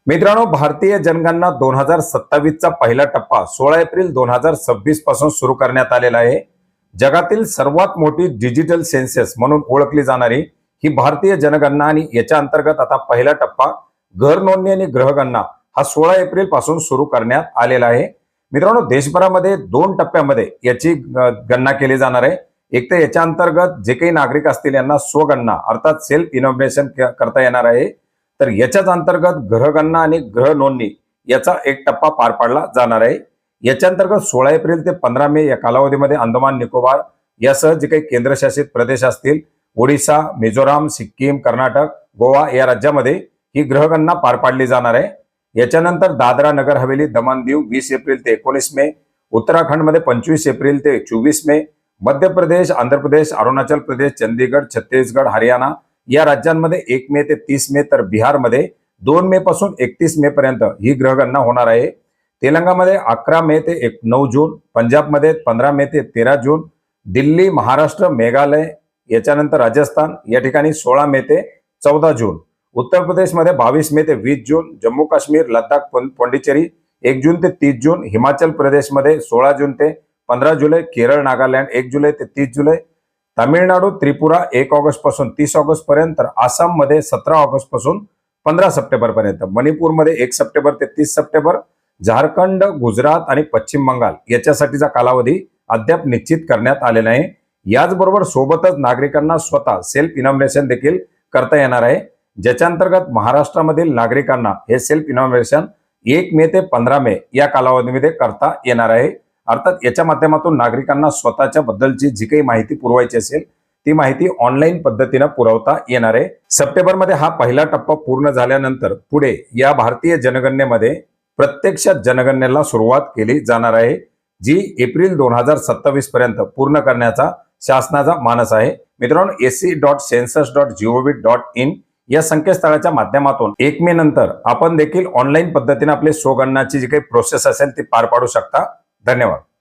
मित्रांनो, भारतीय जनगणना 2027 चा पहिला टप्पा 16 एप्रिल 2026 पासून सुरू करण्यात आलेला आहे. जगातील सर्वात मोठी डिजिटल सेन्सस म्हणून ओळखली जाणारी ही भारतीय जनगणना आणि याच्या अंतर्गत आता पहिला टप्पा घर नोंदणी आणि गृहगणना हा 16 एप्रिल पासून सुरू करण्यात आलेला आहे. मित्रांनो, देशभरामध्ये 2 टप्प्यामध्ये याची गणना केली जाणार आहे. एक तर याच्या अंतर्गत जे काही नागरिक असतील यांना स्वगणना अर्थात सेल्फ इनॉग्रेशन करता येणार आहे. तर याच्याच अंतर्गत गृहगणना आणि गृह नोंदणी याचा एक टप्पा पार पाडला जाणार आहे. याच्या अंतर्गत 16 एप्रिल ते 15 मे या कालावधीमध्ये अंदमान निकोबार यासह जे काही केंद्रशासित प्रदेश असतील ओडिशा, मिझोराम, सिक्कीम, कर्नाटक, गोवा या राज्यामध्ये ही गृहगणना पार पाडली जाणार आहे. याच्यानंतर दादरा नगर हवेली, दमण दीव 20 एप्रिल ते 19 मे, उत्तराखंडमध्ये 25 एप्रिल ते 24 मे, मध्य प्रदेश, आंध्र प्रदेश, अरुणाचल प्रदेश, चंदीगड, छत्तीसगड, हरियाणा या राज्यांमध्ये 1 मे ते 30 मे, तर बिहारमध्ये 2 मे पासून 31 मे पर्यंत ही गृहगणना होणार आहे. तेलंगणामध्ये 11 मे ते 9 जून, पंजाबमध्ये 15 मे ते 13 जून, दिल्ली, महाराष्ट्र, मेघालय याच्यानंतर राजस्थान या ठिकाणी 16 मे ते 14 जून, उत्तर प्रदेशमध्ये 22 मे ते 20 जून, जम्मू काश्मीर, लडाख, पांडिचेरी 1 जून ते 30 जून, हिमाचल प्रदेशमध्ये 16 जून ते 15 जुलै, केरळ, नागालँड 1 जुलै ते 30 जुलै, तामिळनाडू, त्रिपुरा 1 ऑगस्ट पासून 30 ऑगस्ट पर्यंत, तर आसाममध्ये 17 ऑगस्ट पासून 15 सप्टेंबर पर्यंत, मणिपूरमध्ये 1 सप्टेंबर ते 30 सप्टेंबर, झारखंड, गुजरात आणि पश्चिम बंगाल याच्यासाठीचा कालावधी अद्याप निश्चित करण्यात आलेला आहे. याचबरोबर सोबतच नागरिकांना स्वतः सेल्फ इनॉग्रेशन देखील करता येणार आहे, ज्याच्या अंतर्गत महाराष्ट्रामधील नागरिकांना हे सेल्फ इनॉग्रेशन 1 मे ते 15 मे या कालावधीमध्ये करता येणार आहे. अर्थात याच्या माध्यमातून नागरिकांना स्वतःच्या बद्दलची जी काही माहिती पुरवायची असेल ती माहिती ऑनलाईन पद्धतीने पुरवता येणार आहे. सप्टेंबरमध्ये हा पहिला टप्पा पूर्ण झाल्यानंतर पुढे या भारतीय जनगणनेमध्ये प्रत्यक्षात जनगणनेला सुरुवात केली जाणार आहे, जी एप्रिल 2027 पर्यंत पूर्ण करण्याचा शासनाचा मानस आहे. मित्रांनो, se.census.gov.in या संकेतस्थळाच्या माध्यमातून 1 मे नंतर आपण देखील ऑनलाईन पद्धतीने आपले स्वगणनाची जी काही प्रोसेस असेल ती पार पाडू शकता. धन्यवाद.